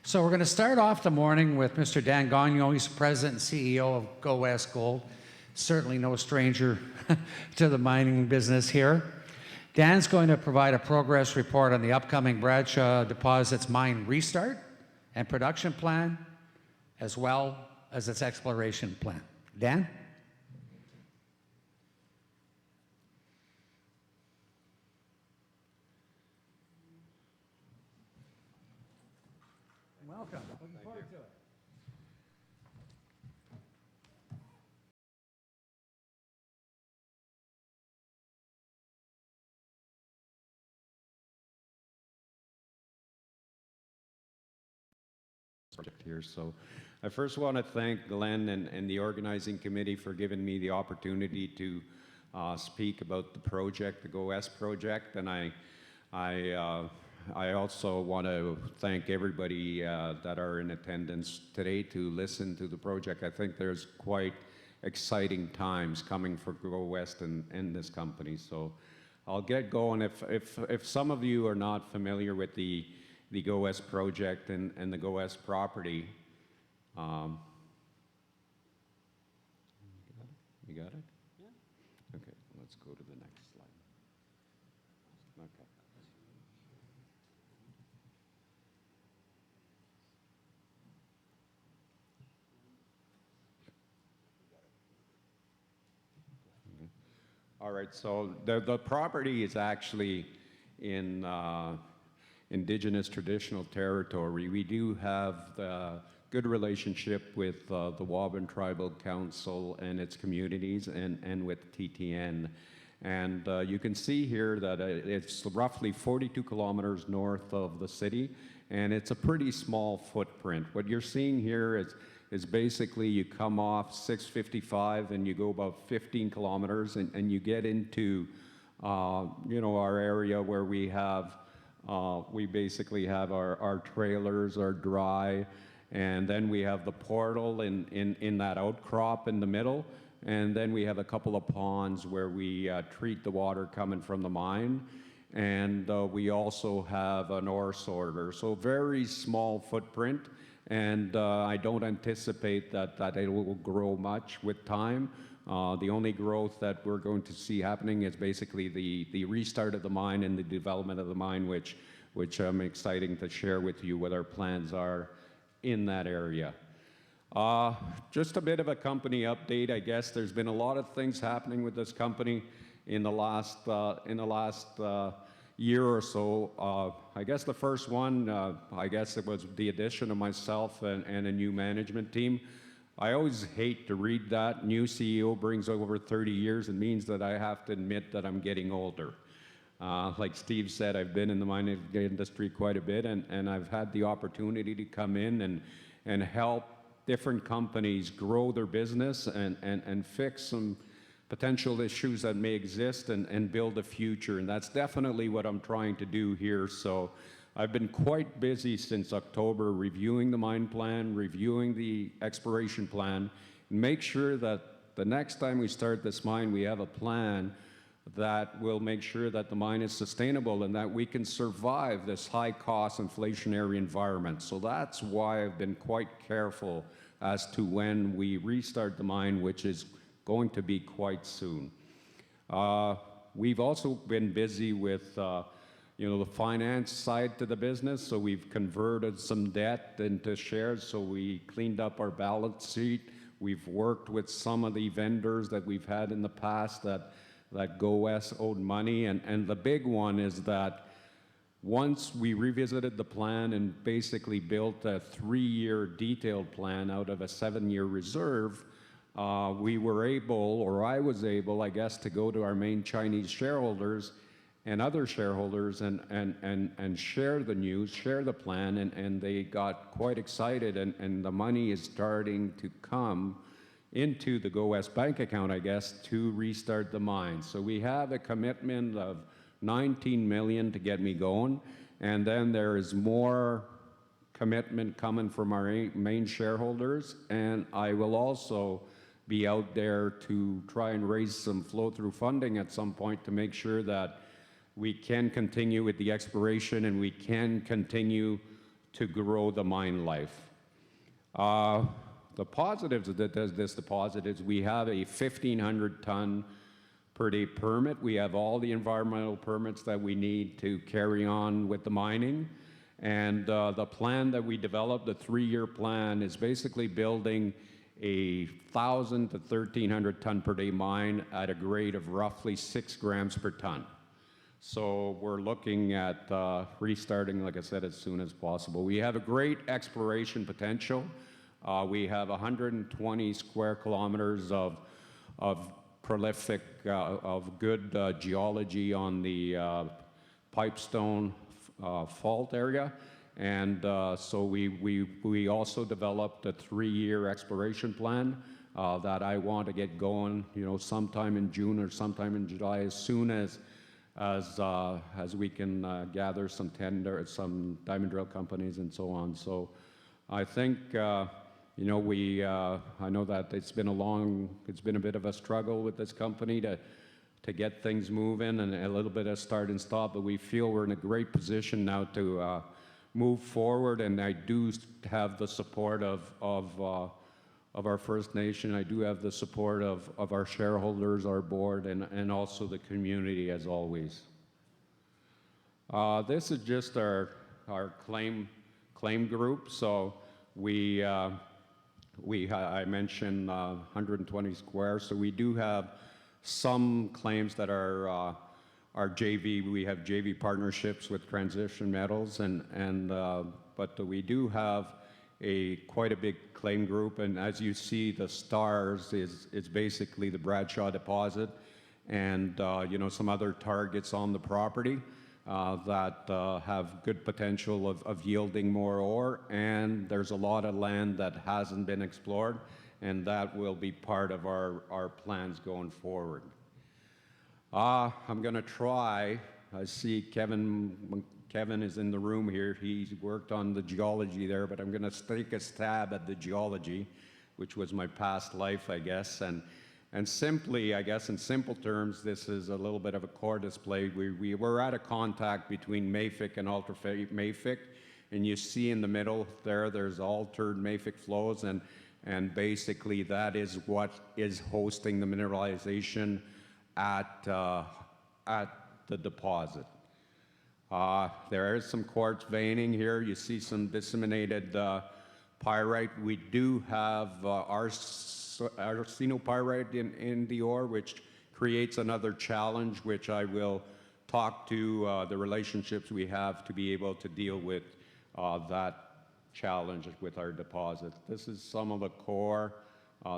So we're going to start off the morning with Mr. Dan Gagnon. He's President and CEO of Gowest Gold. Certainly no stranger to the mining business here. Dan's going to provide a progress report on the upcoming Bradshaw Deposit's mine restart and production plan, as well as its exploration plan. Dan? Welcome. Looking forward to it. Project here. So I first want to thank Glenn and the organizing committee for giving me the opportunity to speak about the project, the Gowest project, and I also want to thank everybody that are in attendance today to listen to the project. I think there's quite exciting times coming for Gowest and this company. So I'll get going. If some of you are not familiar with the Gowest project and the Gowest property. You got it? Yeah. Okay, let's go to the next slide. Okay. All right, so the property is actually in Indigenous traditional territory. We do have the good relationship with the Waban Tribal Council and its communities and with TTN. And you can see here that it's roughly 42 kilometers north of the city, and it's a pretty small footprint. What you're seeing here is basically you come off 655 and you go about 15 kilometers and you get into our area where we basically have our trailers are dry, and then we have the portal in that outcrop in the middle, and then we have a couple of ponds where we treat the water coming from the mine, and we also have an ore sorter. So very small footprint, and I don't anticipate that it will grow much with time. The only growth that we're going to see happening is basically the restart of the mine and the development of the mine, which I'm excited to share with you what our plans are in that area. Just a bit of a company update, I guess. There's been a lot of things happening with this company in the last year or so. I guess the first one, it was the addition of myself and a new management team. I always hate to read that. New CEO brings over 30 years. It means that I have to admit that I'm getting older. Like Steve said, I've been in the mining industry quite a bit, and I've had the opportunity to come in and help different companies grow their business and fix some potential issues that may exist and build a future. And that's definitely what I'm trying to do here. So I've been quite busy since October reviewing the mine plan, reviewing the exploration plan, and make sure that the next time we start this mine, we have a plan that will make sure that the mine is sustainable and that we can survive this high-cost inflationary environment. So that's why I've been quite careful as to when we restart the mine, which is going to be quite soon. We've also been busy with the finance side to the business, so we've converted some debt into shares, so we cleaned up our balance sheet. We've worked with some of the vendors that we've had in the past that Gowest owed money, and the big one is that once we revisited the plan and basically built a 3-year detailed plan out of a 7-year reserve, we were able, or I was able, I guess, to go to our main Chinese shareholders and other shareholders and share the news, share the plan, and they got quite excited, and the money is starting to come into the Gowest bank account, I guess, to restart the mine. So we have a commitment of $19 million to get me going, and then there is more commitment coming from our main shareholders, and I will also be out there to try and raise some flow-through funding at some point to make sure that we can continue with the exploration and we can continue to grow the mine life. The positives of this deposit is we have a 1,500 ton per day permit. We have all the environmental permits that we need to carry on with the mining. And the plan that we developed, the 3-year plan, is basically building a 1,000 to 1,300 ton per day mine at a grade of roughly 6 grams per ton. So we're looking at restarting, like I said, as soon as possible. We have a great exploration potential. We have 120 square kilometers of prolific, of good geology on the Pipestone fault area. And so we also developed a 3-year exploration plan that I want to get going, sometime in June or sometime in July, as soon as we can gather some diamond drill companies and so on. So I think, I know that it's been a bit of a struggle with this company to get things moving and a little bit of start and stop, but we feel we're in a great position now to move forward. And I do have the support of our First Nation. I do have the support of our shareholders, our board, and also the community, as always. This is just our claim group. So I mentioned 120 square. So we do have some claims that are JV. We have JV partnerships with Transition Metals, but we do have quite a big claim group. And as you see, the stars is basically the Bradshaw Deposit and some other targets on the property that have good potential of yielding more ore. And there's a lot of land that hasn't been explored, and that will be part of our plans going forward. I'm going to try. I see Kevin is in the room here. He's worked on the geology there, but I'm going to take a stab at the geology, which was my past life, I guess. And simply, I guess in simple terms, this is a little bit of a core display. We were at a contact between mafic and ultramafic, and you see in the middle there's altered mafic flows, and basically that is what is hosting the mineralization at the deposit. There is some quartz veining here. You see some disseminated pyrite. We do have arsenopyrite in the ore, which creates another challenge, which I will talk to the relationships we have to be able to deal with that challenge with our deposit. This is some of the core,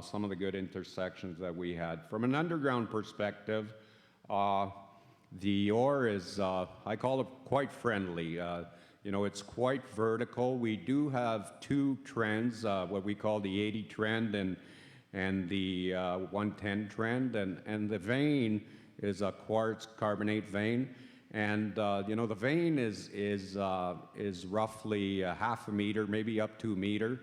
some of the good intersections that we had. From an underground perspective, the ore is, I call it quite friendly. It's quite vertical. We do have 2 trends, what we call the 80 trend and the 110 trend. And the vein is a quartz carbonate vein. And, the vein is roughly half a meter, maybe up to a meter.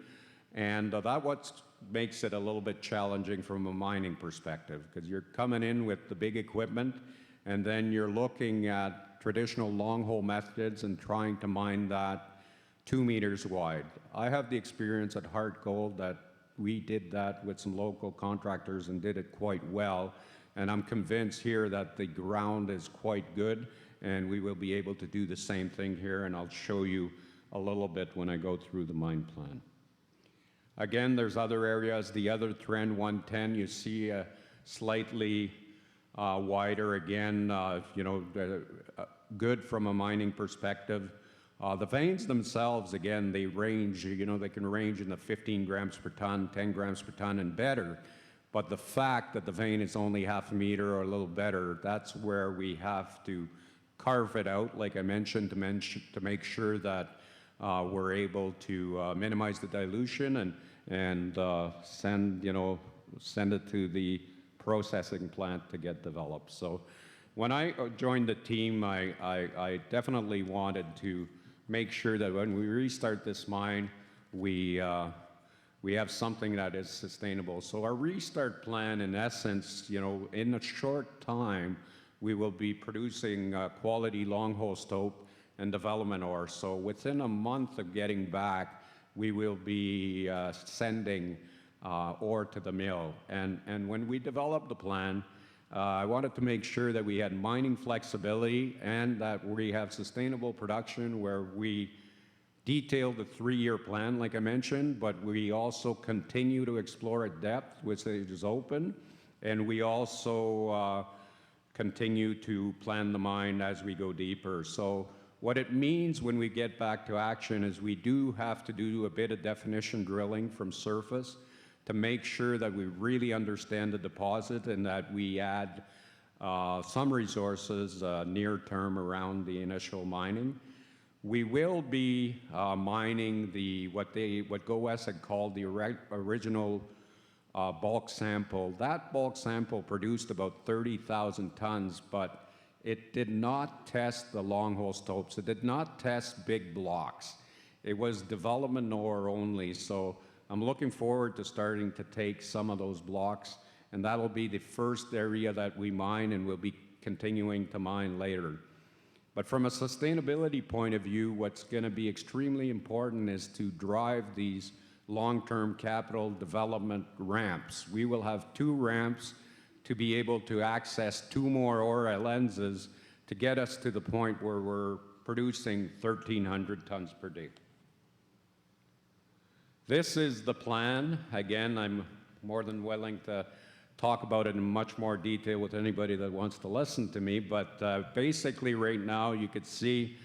And that what makes it a little bit challenging from a mining perspective, because you're coming in with the big equipment, and then you're looking at traditional long hole methods and trying to mine that 2 meters wide. I have the experience at Heart Gold that we did that with some local contractors and did it quite well. And I'm convinced here that the ground is quite good, and we will be able to do the same thing here, and I'll show you a little bit when I go through the mine plan. Again, there's other areas. The other trend, 110, you see a slightly wider, again, good from a mining perspective. The veins themselves, again, they range, they can range in the 15 grams per ton, 10 grams per ton and better. But the fact that the vein is only half a meter or a little better, that's where we have to carve it out, like I mentioned, to make sure that we're able to minimize the dilution and send it to the processing plant to get developed. So when I joined the team, I definitely wanted to make sure that when we restart this mine, we have something that is sustainable. So our restart plan, in essence, in a short time, we will be producing quality long hole stope and development ore. So within a month of getting back, we will be sending ore to the mill. And when we developed the plan, I wanted to make sure that we had mining flexibility and that we have sustainable production, where we detailed a 3-year plan, like I mentioned, but we also continue to explore at depth, which is open, and we also continue to plan the mine as we go deeper. So what it means when we get back to action is we do have to do a bit of definition drilling from surface to make sure that we really understand the deposit and that we add some resources near term around the initial mining. We will be mining what Gowest had called the original bulk sample. That bulk sample produced about 30,000 tons, but it did not test the long hole stopes. It did not test big blocks. It was development ore only. So I'm looking forward to starting to take some of those blocks, and that'll be the first area that we mine, and we'll be continuing to mine later. But from a sustainability point of view, what's going to be extremely important is to drive these long-term capital development ramps. We will have 2 ramps to be able to access 2 more ore lenses to get us to the point where we're producing 1,300 tons per day. This is the plan. Again, I'm more than willing to talk about it in much more detail with anybody that wants to listen to me, but basically right now you could see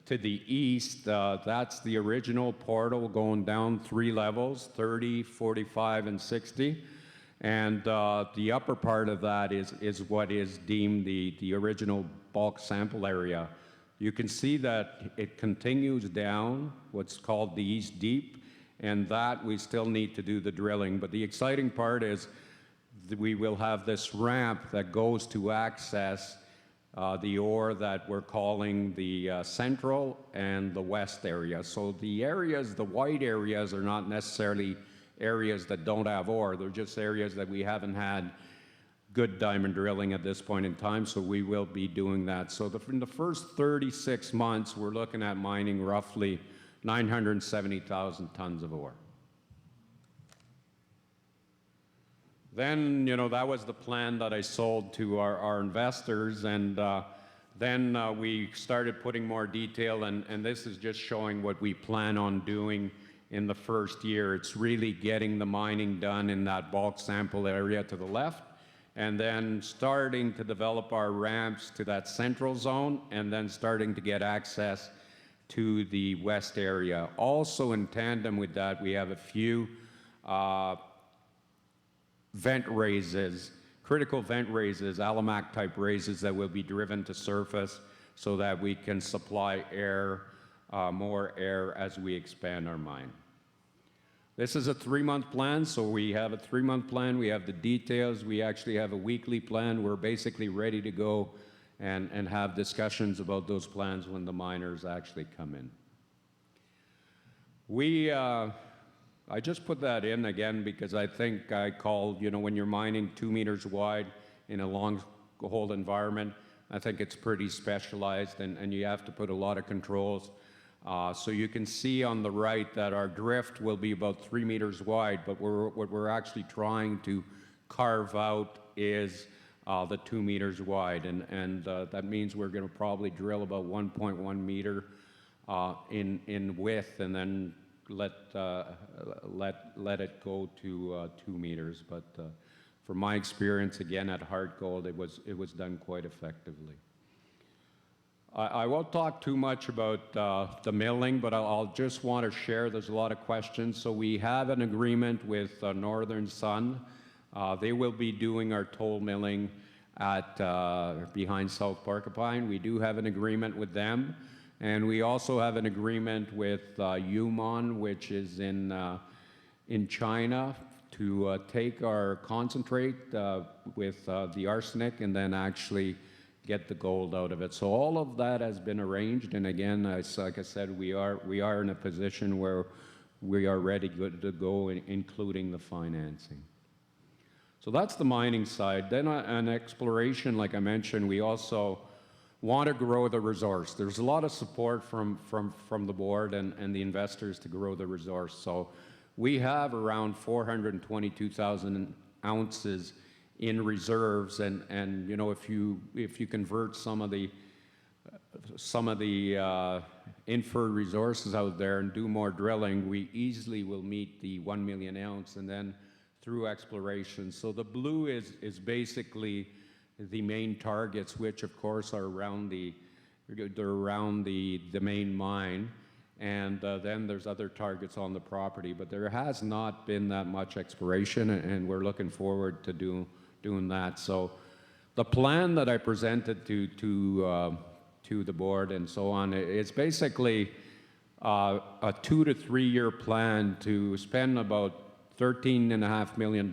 to the east, that's the original portal going down 3 levels, 30, 45, and 60. And the upper part of that is what is deemed the original bulk sample area. You can see that it continues down what's called the East Deep, and that we still need to do the drilling. But the exciting part is that we will have this ramp that goes to access the ore that we're calling the central and the west area. So the areas, the white areas, are not necessarily areas that don't have ore. They're just areas that we haven't had good diamond drilling at this point in time, so we will be doing that. So in the first 36 months, we're looking at mining roughly 970,000 tons of ore. Then, that was the plan that I sold to our investors, and then we started putting more detail, and this is just showing what we plan on doing in the first year. It's really getting the mining done in that bulk sample area to the left, and then starting to develop our ramps to that central zone, and then starting to get access to the west area. Also in tandem with that, we have a few vent raises, critical vent raises, Alimak type raises that will be driven to surface so that we can supply air, more air as we expand our mine. This is a 3-month plan, so we have a 3-month plan, we have the details, we actually have a weekly plan. We're basically ready to go and have discussions about those plans when the miners actually come in. I just put that in again because I think I called, when you're mining 2 meters wide in a long hole environment, I think it's pretty specialized, and you have to put a lot of controls. So you can see on the right that our drift will be about 3 meters wide, but what we're actually trying to carve out is the 2 meters wide, and that means we're going to probably drill about 1.1 meter in width, and then let it go to 2 meters. But from my experience, again at Heart Gold, it was done quite effectively. I won't talk too much about the milling, but I'll just want to share. There's a lot of questions. So we have an agreement with Northern Sun. They will be doing our toll milling at behind South Porcupine. We do have an agreement with them. And we also have an agreement with Yumon, which is in China, to take our concentrate with the arsenic and then actually get the gold out of it. So all of that has been arranged. And again, like I said, we are in a position where we are ready to go, including the financing. So that's the mining side. Then on exploration, like I mentioned, we also want to grow the resource. There's a lot of support from the board and the investors to grow the resource. So we have around 422,000 ounces in reserves, and you know, if you convert some of the inferred resources out there and do more drilling, we easily will meet the 1 million ounce, and then through exploration. So the blue is basically the main targets, which of course are around the main mine, and then there's other targets on the property. But there has not been that much exploration, and we're looking forward to doing that. So the plan that I presented to the board and so on, it's basically a 2 to 3 year plan to spend about $13.5 million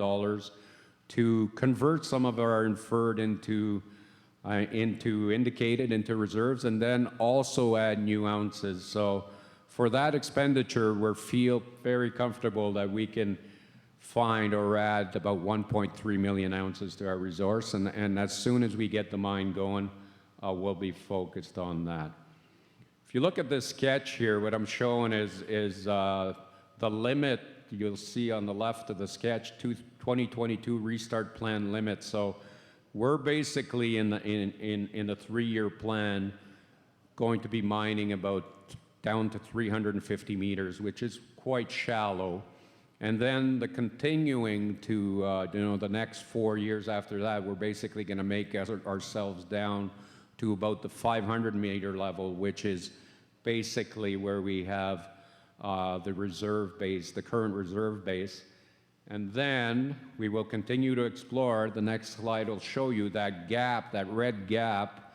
to convert some of our inferred into indicated, into reserves, and then also add new ounces. So for that expenditure, we feel very comfortable that we can find or add about 1.3 million ounces to our resource, and as soon as we get the mine going, we'll be focused on that. If you look at this sketch here, what I'm showing is the limit you'll see on the left of the sketch, 2022 restart plan limit. So we're basically in the 3 year plan going to be mining about down to 350 meters, which is quite shallow. And then the continuing to the next 4 years after that, we're basically going to make ourselves down to about the 500 meter level, which is basically where we have the reserve base, the current reserve base. And then we will continue to explore. The next slide will show you that gap, that red gap.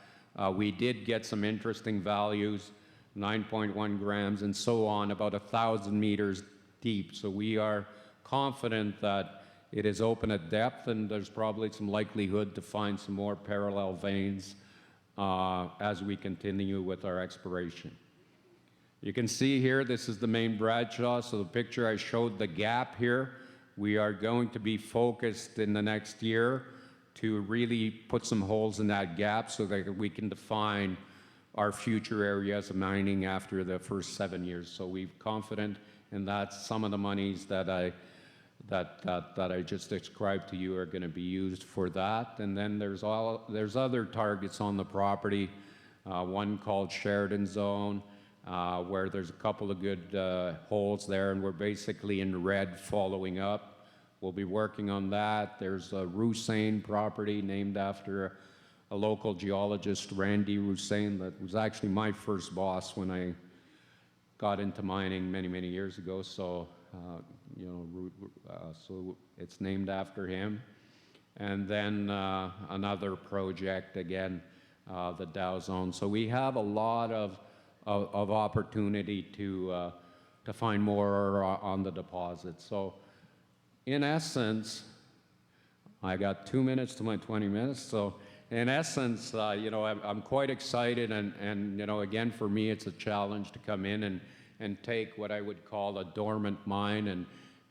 We did get some interesting values, 9.1 grams and so on, about 1,000 meters deep. So we are confident that it is open at depth, and there's probably some likelihood to find some more parallel veins as we continue with our exploration. You can see here, this is the main Bradshaw. So the picture I showed, the gap here, we are going to be focused in the next year to really put some holes in that gap so that we can define our future areas of mining after the first 7 years. So we're confident in that. Some of the monies that I just described to you are going to be used for that. And then there's other targets on the property, one called Sheridan Zone, where there's a couple of good holes there, and we're basically in red following up. We'll be working on that. There's a Roussain property named after a local geologist, Randy Roussain, that was actually my first boss when I got into mining many years ago. So, so it's named after him. And then another project, again, the Dow Zone. So we have a lot of opportunity to find more on the deposit. So in essence, I got 2 minutes to my 20 minutes. So in essence, I'm quite excited, and again, for me, it's a challenge to come in and take what I would call a dormant mine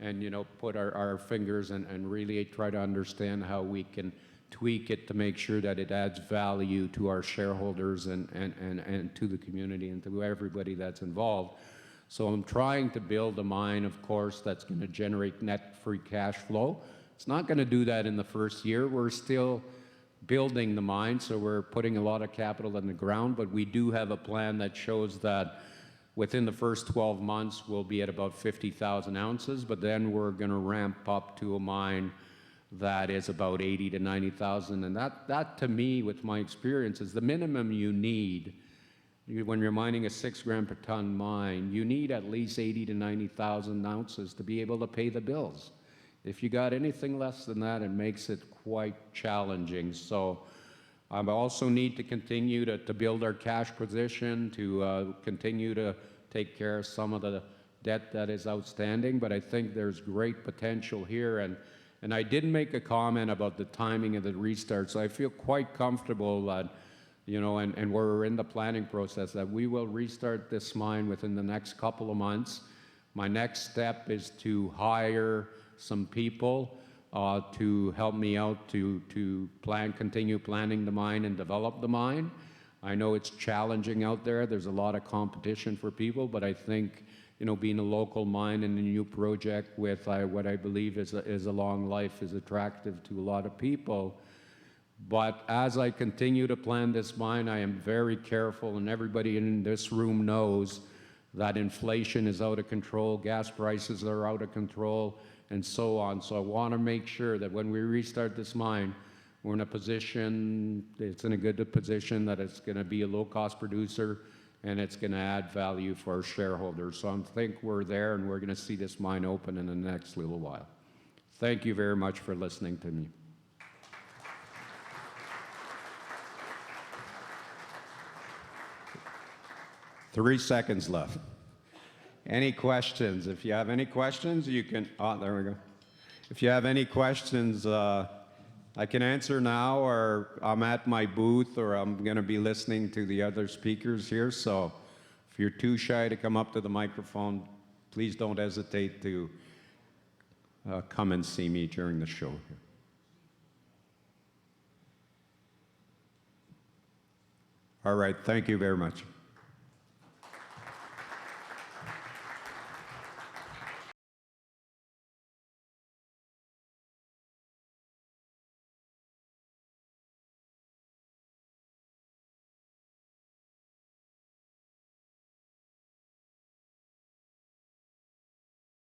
and put our fingers and really try to understand how we can tweak it to make sure that it adds value to our shareholders and to the community and to everybody that's involved. So I'm trying to build a mine, of course, that's going to generate net free cash flow. It's not going to do that in the first year. We're still building the mine, so we're putting a lot of capital in the ground, but we do have a plan that shows that within the first 12 months, we'll be at about 50,000 ounces, but then we're going to ramp up to a mine that is about 80 to 90,000. And that to me, with my experience, is the minimum you need. When you're mining a 6 gram per ton mine, you need at least 80 to 90,000 ounces to be able to pay the bills. If you got anything less than that, it makes it quite challenging. So I also need to continue to build our cash position, to continue to take care of some of the debt that is outstanding, but I think there's great potential here. And I did make a comment about the timing of the restart, so I feel quite comfortable that, and we're in the planning process, that we will restart this mine within the next couple of months. My next step is to hire some people to help me out to continue planning the mine and develop the mine. I know it's challenging out there. There's a lot of competition for people, but I think, you know, being a local mine and a new project with what I believe is a long life is attractive to a lot of people. But as I continue to plan this mine, I am very careful, and everybody in this room knows that inflation is out of control, gas prices are out of control, and so on. So I want to make sure that when we restart this mine, we're in a position, it's in a good position that it's going to be a low-cost producer, and it's going to add value for our shareholders. So I think we're there, and we're going to see this mine open in the next little while. Thank you very much for listening to me. Three seconds left. Any questions? If you have any questions, you can, oh, there we go. If you have any questions, I can answer now, or I'm at my booth, or I'm going to be listening to the other speakers here. So if you're too shy to come up to the microphone, please don't hesitate to come and see me during the show. All right, thank you very much.